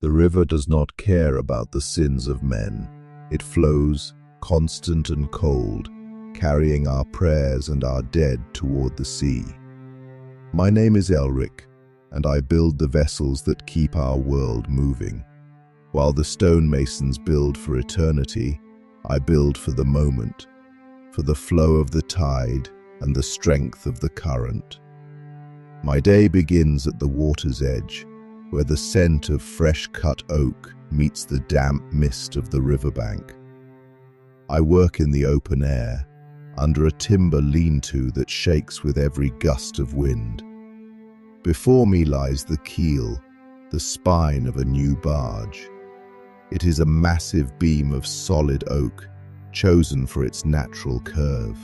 The river does not care about the sins of men. It flows, constant and cold, carrying our prayers and our dead toward the sea. My name is Elric, and I build the vessels that keep our world moving. While the stonemasons build for eternity, I build for the moment, for the flow of the tide and the strength of the current. My day begins at the water's edge, where the scent of fresh-cut oak meets the damp mist of the riverbank. I work in the open air, under a timber lean-to that shakes with every gust of wind. Before me lies the keel, the spine of a new barge. It is a massive beam of solid oak, chosen for its natural curve.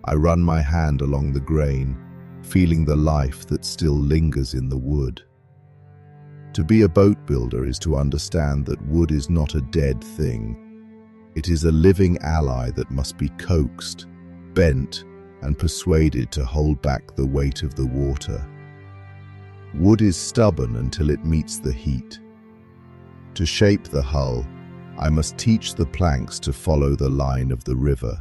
I run my hand along the grain, feeling the life that still lingers in the wood. To be a boat builder is to understand that wood is not a dead thing. It is a living ally that must be coaxed, bent, and persuaded to hold back the weight of the water. Wood is stubborn until it meets the heat. To shape the hull, I must teach the planks to follow the line of the river.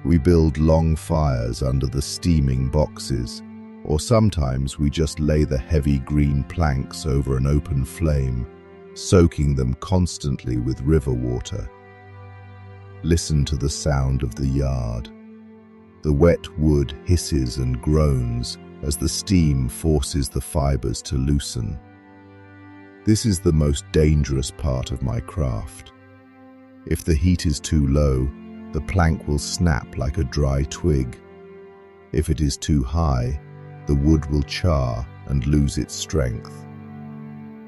We build long fires under the steaming boxes, or sometimes we just lay the heavy green planks over an open flame, soaking them constantly with river water. Listen to the sound of the yard. The wet wood hisses and groans as the steam forces the fibers to loosen. This is the most dangerous part of my craft. If the heat is too low, the plank will snap like a dry twig. If it is too high, the wood will char and lose its strength.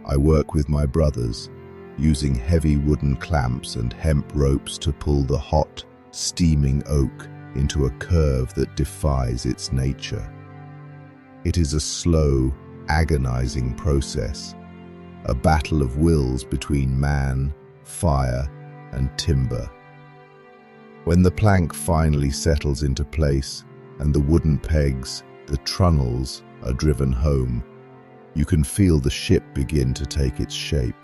I work with my brothers, using heavy wooden clamps and hemp ropes to pull the hot, steaming oak into a curve that defies its nature. It is a slow, agonizing process, a battle of wills between man, fire, and timber. When the plank finally settles into place and the wooden pegs, the trunnels, are driven home, you can feel the ship begin to take its shape.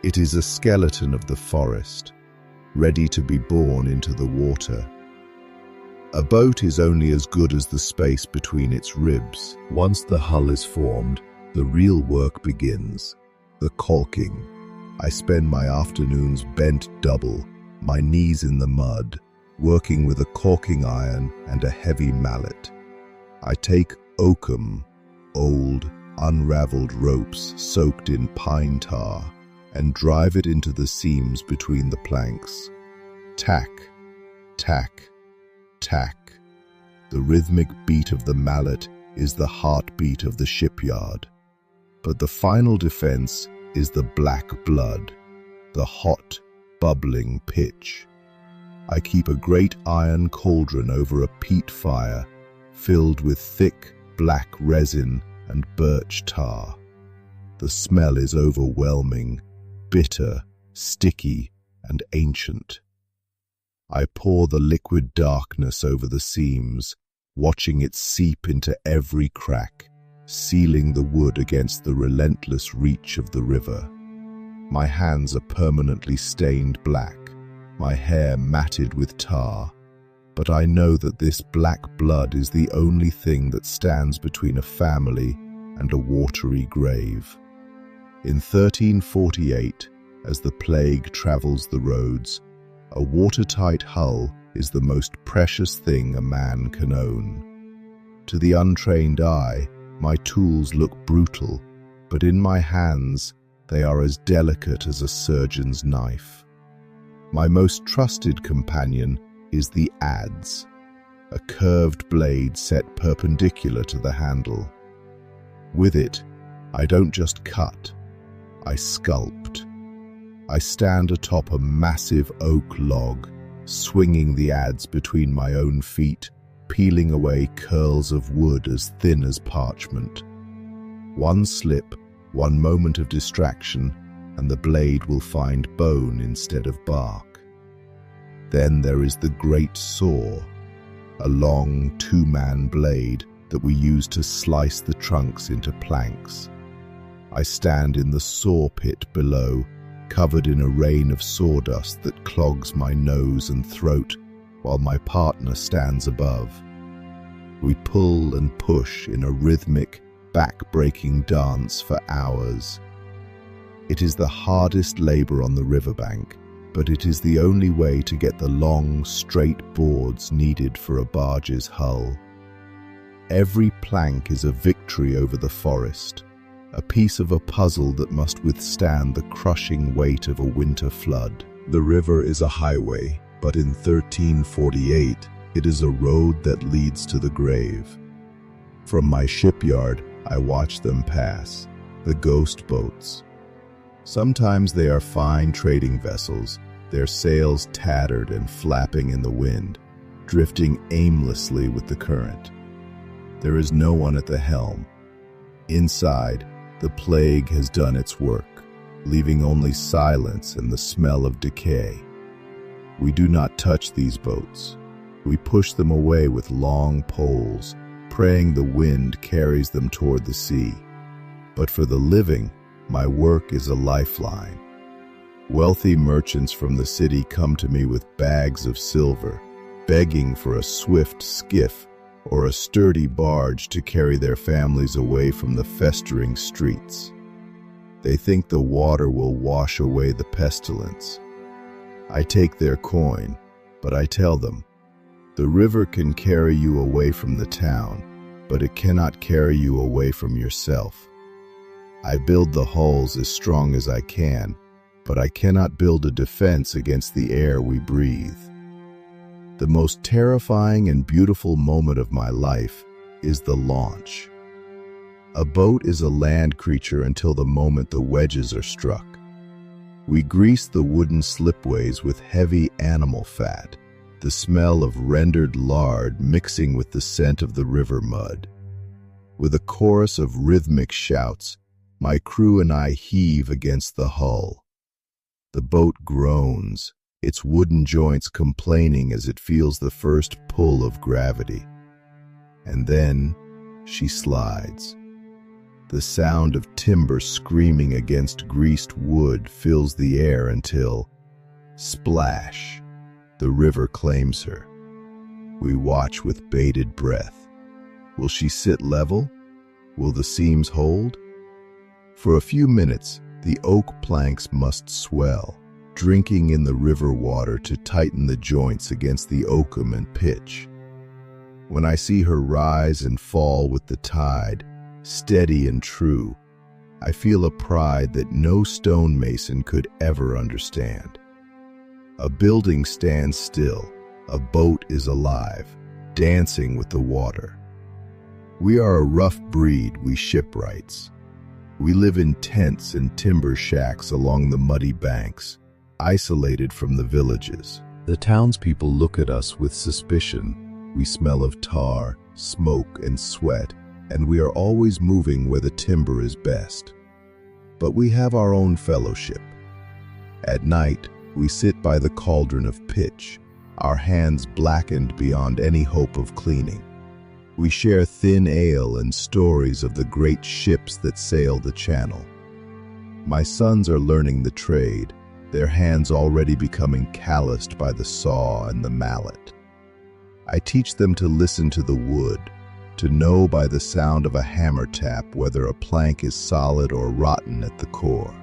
It is a skeleton of the forest, ready to be borne into the water. A boat is only as good as the space between its ribs. Once the hull is formed, the real work begins, the caulking. I spend my afternoons bent double, my knees in the mud, working with a caulking iron and a heavy mallet. I take oakum, old, unraveled ropes soaked in pine tar, and drive it into the seams between the planks. Tack, tack, tack. The rhythmic beat of the mallet is the heartbeat of the shipyard. But the final defense is the black blood, the hot, bubbling pitch. I keep a great iron cauldron over a peat fire filled with thick, black resin and birch tar. The smell is overwhelming, bitter, sticky, and ancient. I pour the liquid darkness over the seams, watching it seep into every crack, sealing the wood against the relentless reach of the river. My hands are permanently stained black, my hair matted with tar, but I know that this black blood is the only thing that stands between a family and a watery grave. In 1348, as the plague travels the roads, a watertight hull is the most precious thing a man can own. To the untrained eye, my tools look brutal, but in my hands, they are as delicate as a surgeon's knife. My most trusted companion is the adze, a curved blade set perpendicular to the handle. With it, I don't just cut, I sculpt. I stand atop a massive oak log, swinging the adze between my own feet, peeling away curls of wood as thin as parchment. One slip, one moment of distraction, and the blade will find bone instead of bark. Then there is the great saw, a long two-man blade that we use to slice the trunks into planks. I stand in the saw pit below, covered in a rain of sawdust that clogs my nose and throat, while my partner stands above. We pull and push in a rhythmic, back-breaking dance for hours. It is the hardest labor on the riverbank, but it is the only way to get the long, straight boards needed for a barge's hull. Every plank is a victory over the forest, a piece of a puzzle that must withstand the crushing weight of a winter flood. The river is a highway, but in 1348, it is a road that leads to the grave. From my shipyard, I watch them pass, the ghost boats. Sometimes they are fine trading vessels, their sails tattered and flapping in the wind, drifting aimlessly with the current. There is no one at the helm. Inside, the plague has done its work, leaving only silence and the smell of decay. We do not touch these boats. We push them away with long poles, praying the wind carries them toward the sea. But for the living, my work is a lifeline. Wealthy merchants from the city come to me with bags of silver, begging for a swift skiff or a sturdy barge to carry their families away from the festering streets. They think the water will wash away the pestilence. I take their coin, but I tell them, the river can carry you away from the town, but it cannot carry you away from yourself. I build the hulls as strong as I can, but I cannot build a defense against the air we breathe. The most terrifying and beautiful moment of my life is the launch. A boat is a land creature until the moment the wedges are struck. We grease the wooden slipways with heavy animal fat, the smell of rendered lard mixing with the scent of the river mud. With a chorus of rhythmic shouts, my crew and I heave against the hull. The boat groans, its wooden joints complaining as it feels the first pull of gravity. And then she slides. The sound of timber screaming against greased wood fills the air until, splash, the river claims her. We watch with bated breath. Will she sit level? Will the seams hold? For a few minutes, the oak planks must swell, drinking in the river water to tighten the joints against the oakum and pitch. When I see her rise and fall with the tide, steady and true, I feel a pride that no stonemason could ever understand. A building stands still, a boat is alive, dancing with the water. We are a rough breed, we shipwrights. We live in tents and timber shacks along the muddy banks, isolated from the villages. The townspeople look at us with suspicion. We smell of tar, smoke, and sweat, and we are always moving where the timber is best. But we have our own fellowship. At night, we sit by the cauldron of pitch, our hands blackened beyond any hope of cleaning. We share thin ale and stories of the great ships that sail the channel. My sons are learning the trade, their hands already becoming calloused by the saw and the mallet. I teach them to listen to the wood, to know by the sound of a hammer tap whether a plank is solid or rotten at the core.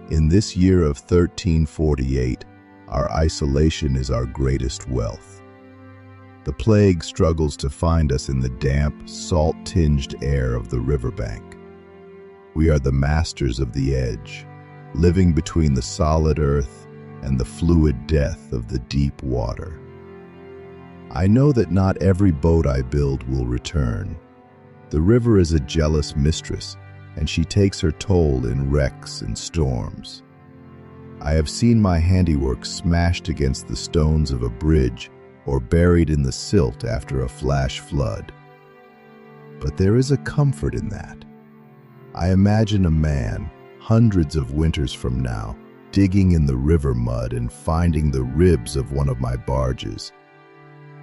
In this year of 1348, our isolation is our greatest wealth. The plague struggles to find us in the damp, salt-tinged air of the riverbank. We are the masters of the edge, living between the solid earth and the fluid death of the deep water. I know that not every boat I build will return. The river is a jealous mistress, and she takes her toll in wrecks and storms. I have seen my handiwork smashed against the stones of a bridge or buried in the silt after a flash flood. But there is a comfort in that. I imagine a man, hundreds of winters from now, digging in the river mud and finding the ribs of one of my barges.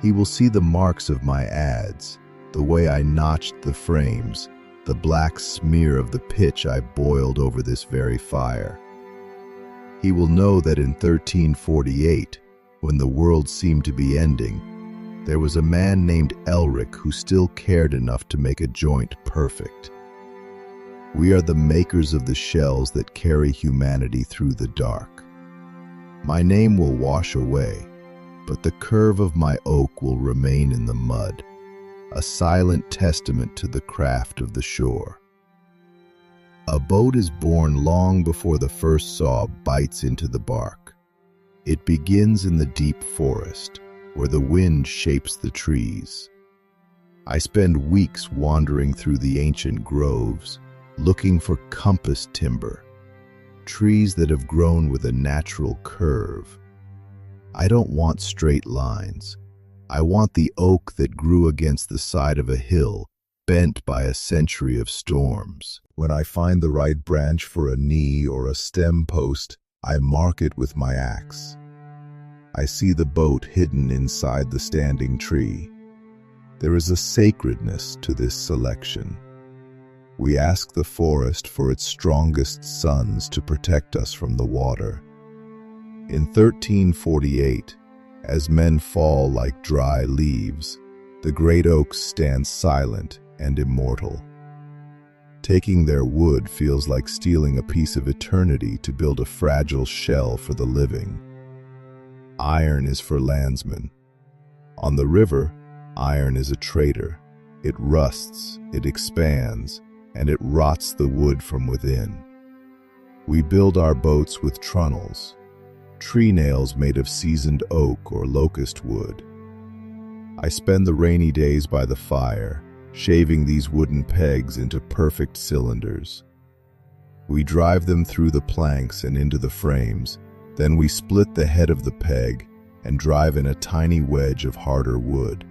He will see the marks of my adze, the way I notched the frames, the black smear of the pitch I boiled over this very fire. He will know that in 1348, when the world seemed to be ending, there was a man named Elric who still cared enough to make a joint perfect. We are the makers of the shells that carry humanity through the dark. My name will wash away, but the curve of my oak will remain in the mud, a silent testament to the craft of the shore. A boat is born long before the first saw bites into the bark. It begins in the deep forest, where the wind shapes the trees. I spend weeks wandering through the ancient groves, looking for compass timber, trees that have grown with a natural curve. I don't want straight lines. I want the oak that grew against the side of a hill, bent by a century of storms. When I find the right branch for a knee or a stem post, I mark it with my axe. I see the boat hidden inside the standing tree. There is a sacredness to this selection. We ask the forest for its strongest sons to protect us from the water. In 1348, as men fall like dry leaves, the great oaks stand silent and immortal. Taking their wood feels like stealing a piece of eternity to build a fragile shell for the living. Iron is for landsmen. On the river, iron is a traitor. It rusts, it expands, and it rots the wood from within. We build our boats with trunnels, tree nails made of seasoned oak or locust wood. I spend the rainy days by the fire, shaving these wooden pegs into perfect cylinders. We drive them through the planks and into the frames, then we split the head of the peg and drive in a tiny wedge of harder wood.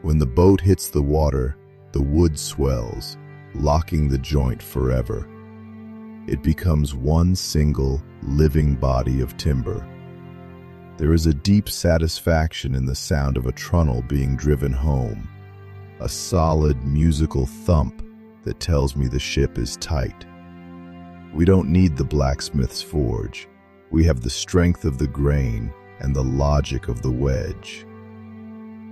When the boat hits the water, the wood swells, locking the joint forever. It becomes one single, living body of timber. There is a deep satisfaction in the sound of a trunnel being driven home, a solid, musical thump that tells me the ship is tight. We don't need the blacksmith's forge. We have the strength of the grain and the logic of the wedge.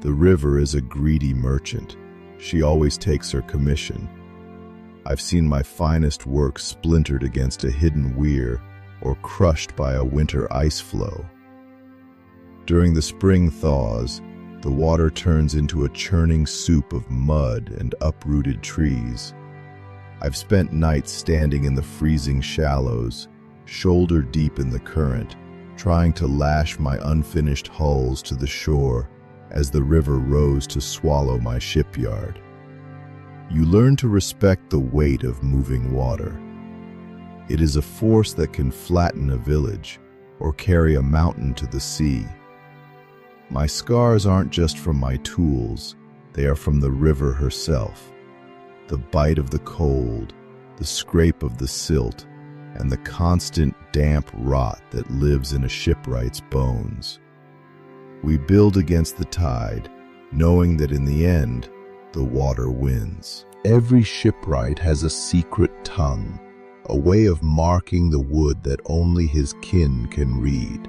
The river is a greedy merchant. She always takes her commission. I've seen my finest work splintered against a hidden weir or crushed by a winter ice floe. During the spring thaws, the water turns into a churning soup of mud and uprooted trees. I've spent nights standing in the freezing shallows, shoulder deep in the current, trying to lash my unfinished hulls to the shore as the river rose to swallow my shipyard. You learn to respect the weight of moving water. It is a force that can flatten a village or carry a mountain to the sea. My scars aren't just from my tools, they are from the river herself. The bite of the cold, the scrape of the silt, and the constant damp rot that lives in a shipwright's bones. We build against the tide, knowing that in the end, the water wins. Every shipwright has a secret tongue, a way of marking the wood that only his kin can read.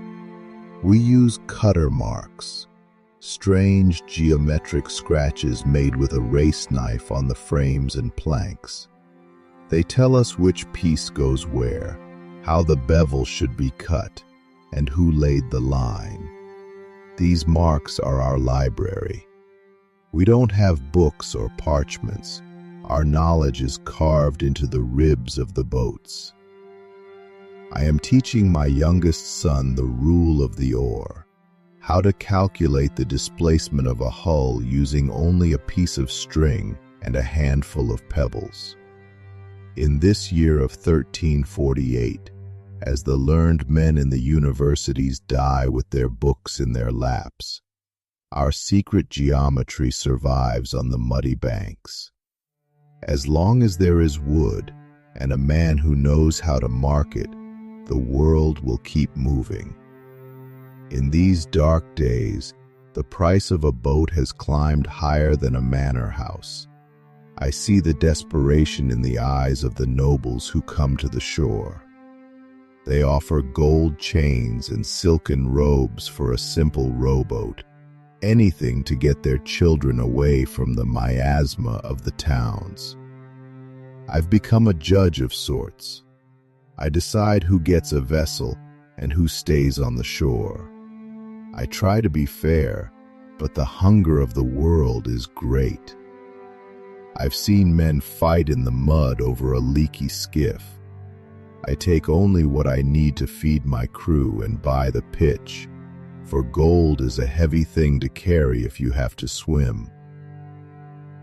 We use cutter marks, strange geometric scratches made with a race knife on the frames and planks. They tell us which piece goes where, how the bevel should be cut, and who laid the line. These marks are our library. We don't have books or parchments. Our knowledge is carved into the ribs of the boats. I am teaching my youngest son the rule of the oar, how to calculate the displacement of a hull using only a piece of string and a handful of pebbles. In this year of 1348, as the learned men in the universities die with their books in their laps, our secret geometry survives on the muddy banks. As long as there is wood and a man who knows how to mark it, the world will keep moving. In these dark days, the price of a boat has climbed higher than a manor house. I see the desperation in the eyes of the nobles who come to the shore. They offer gold chains and silken robes for a simple rowboat, anything to get their children away from the miasma of the towns. I've become a judge of sorts. I decide who gets a vessel and who stays on the shore. I try to be fair, but the hunger of the world is great. I've seen men fight in the mud over a leaky skiff. I take only what I need to feed my crew and buy the pitch, for gold is a heavy thing to carry if you have to swim.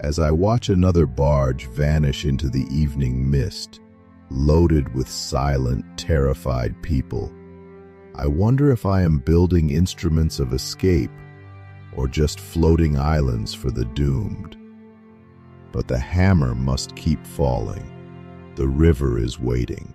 As I watch another barge vanish into the evening mist, loaded with silent, terrified people, I wonder if I am building instruments of escape or just floating islands for the doomed. But the hammer must keep falling. The river is waiting.